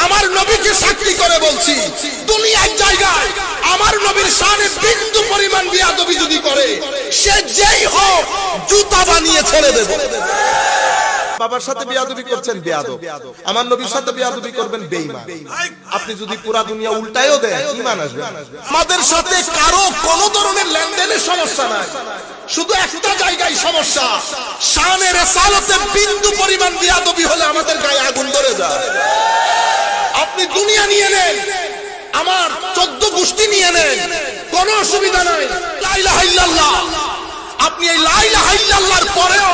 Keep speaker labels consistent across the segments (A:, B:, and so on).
A: আমার নবীকে সাক্ষী করে বলছি, দুনিয়ার জায়গায় আমার নবীর শানে বিন্দু পরিমাণ বেয়াদবি যদি করে, সে যেই হোক জুতা বানিয়ে ছেড়ে দেবে। বাবার সাথে বেয়াদবি করছেন বেয়াদব, আমার নবীর সাথে বেয়াদবি করবেন বেঈমান। আপনি যদি পুরা দুনিয়া উল্টায়ও দেন, ঈমান আসবে। আমাদের সাথে কারো কোনো ধরনের লেনদেনের সমস্যা নাই, শুধু একটা জায়গায় সমস্যা, শানে রিসালাতে বিন্দু পরিমাণ বেয়াদবি হলে আমাদের গায়ে আগুন ধরে যায়। আপনি দুনিয়া নিয়ে নেন, আমার 14 গোষ্ঠী নিয়ে নেন, কোনো অসুবিধা নাই। লা ইলাহা ইল্লাল্লাহ, আপনি এই লা ইলাহা ইল্লাল্লাহর পরেও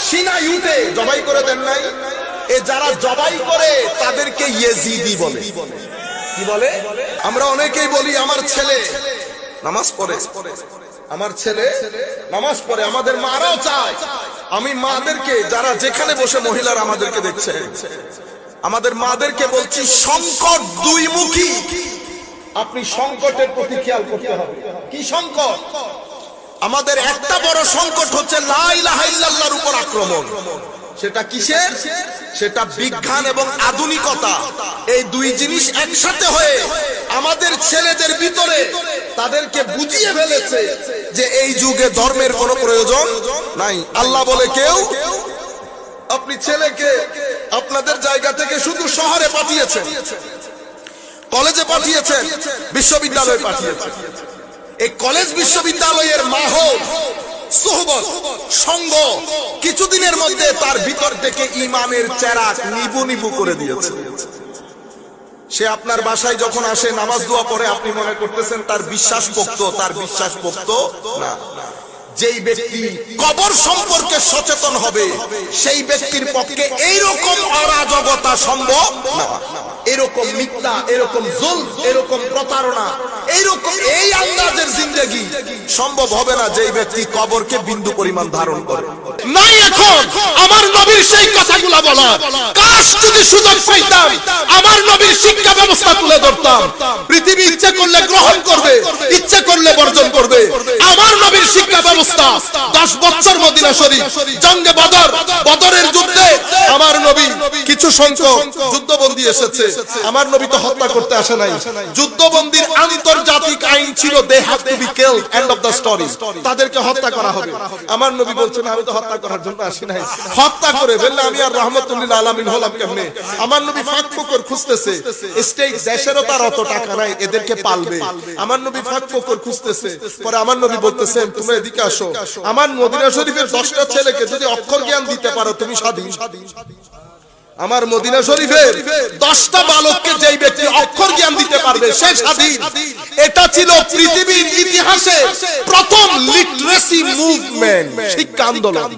A: সিনাই উঠে জবাই করে দেন নাই। এ যারা জবাই করে তাদেরকে ইয়েজিদি বলে। কি বলে? আমরা অনেকেই বলি আমার ছেলে নামাজ পড়ে, আমার ছেলে নামাজ পড়ে, আমাদের মারাও চায়। আমি মাদেরকে, যারা যেখানে বসে মহিলারা আমাদেরকে দেখছে, আমাদের মাদেরকে বলছি, সংকট দুই মুখী। আপনি সংকটের প্রতি খেয়াল করতে হবে। কি সংকট? আমাদের একটা বড় সংকট হচ্ছে লা ইলাহা ইল্লাল্লাহর উপর আক্রমণ। সেটা কিসের? সেটা বিজ্ঞান এবং আধুনিকতা, এই দুই জিনিস একসাথে হয়ে আমাদের ছেলেদের ভিতরে তাদেরকে বুঝিয়ে ফেলেছে যে এই যুগে ধর্মের কোনো প্রয়োজন নাই। আল্লাহ বলে, কেউ আপনি ছেলেকে আপনাদের জায়গা থেকে শুধু শহরে পাঠিয়েছেন, কলেজে পাঠিয়েছেন, বিশ্ববিদ্যালয়ে পাঠিয়েছেন। এই কলেজ বিশ্ববিদ্যালয়ের মাহৌল, সোহবত, সঙ্গ কিছুদিনের মধ্যে তার ভিতর থেকে ঈমানের চেরাগ নিবু নিবু করে দিয়েছে। সে আপনার বাসায় যখন আসে নামাজ দোয়া পড়ে, আপনি মনে করতেছেন তার বিশ্বাস পোক্ত, তার বিশ্বাস পোক্ত না। যেই ব্যক্তি কবর সম্পর্কে সচেতন হবে, সেই ব্যক্তির পক্ষে এইরকম অরাজকতা সম্ভব না। এরকম মিথ্যা, এরকম জুলম, এরকম প্রতারণা, এইরকম এই আন্দাজের জিন্দেগি সম্ভব হবে না যেই ব্যক্তি কবরকে বিন্দু পরিমাণ ধারণ করে। নাই এখন আমার নবীর সেই কথাগুলো বলা। কাশ যদি সুযোগ পাইতাম, আমার নবীর শিক্ষা ব্যবস্থা তুলে ধরতাম। পৃথিবী ইচ্ছে করলে গ্রহণ করবে, ইচ্ছে করলে বর্জন করবে। আমার নবীর শিক্ষা ব্যবস্থা 10 বছর মদিনা শরীফ, জঙ্গে বদর, বদরের যুদ্ধে আমার নবী কিছু সংখ্যক যুদ্ধবন্দী এসেছে। আমার নবী তো হত্যা করতে আসে নাই। যুদ্ধবন্দীর আন্তর্জাতিক আইন ছিল they have to be killed, end of the story. তাদেরকে হত্যা করা হবে। আমার নবী বলছেন, আমি তো হত্যা করার জন্য আসি নাই। হত্যা করে ফেললে আমি আর রাহমাতুল্লিল আলামিন হলাম কেমনে? আমার নবী ফাঁক ফোকর খুঁজতেছে। স্টেট দেশেরও তার অত টাকা নাই এদেরকে পালবে। আমার নবী ফাঁক ফোকর খুঁজতেছে। পরে আমার নবী বলতেছেন, তুমি এদিকে আসো। আমার মদিনা শরীফের 10টা ছেলেকে যদি অক্ষর জ্ঞান দিতে পারো, তুমি স্বাধীন। আমার মদিনা শরীফের 10টা বালককে যেই ব্যক্তি অক্ষর জ্ঞান দিতে পারবে, সে স্বাধীন। এটা ছিল পৃথিবীর ইতিহাসে প্রথম লিটারেসি মুভমেন্ট, শিক্ষা আন্দোলন।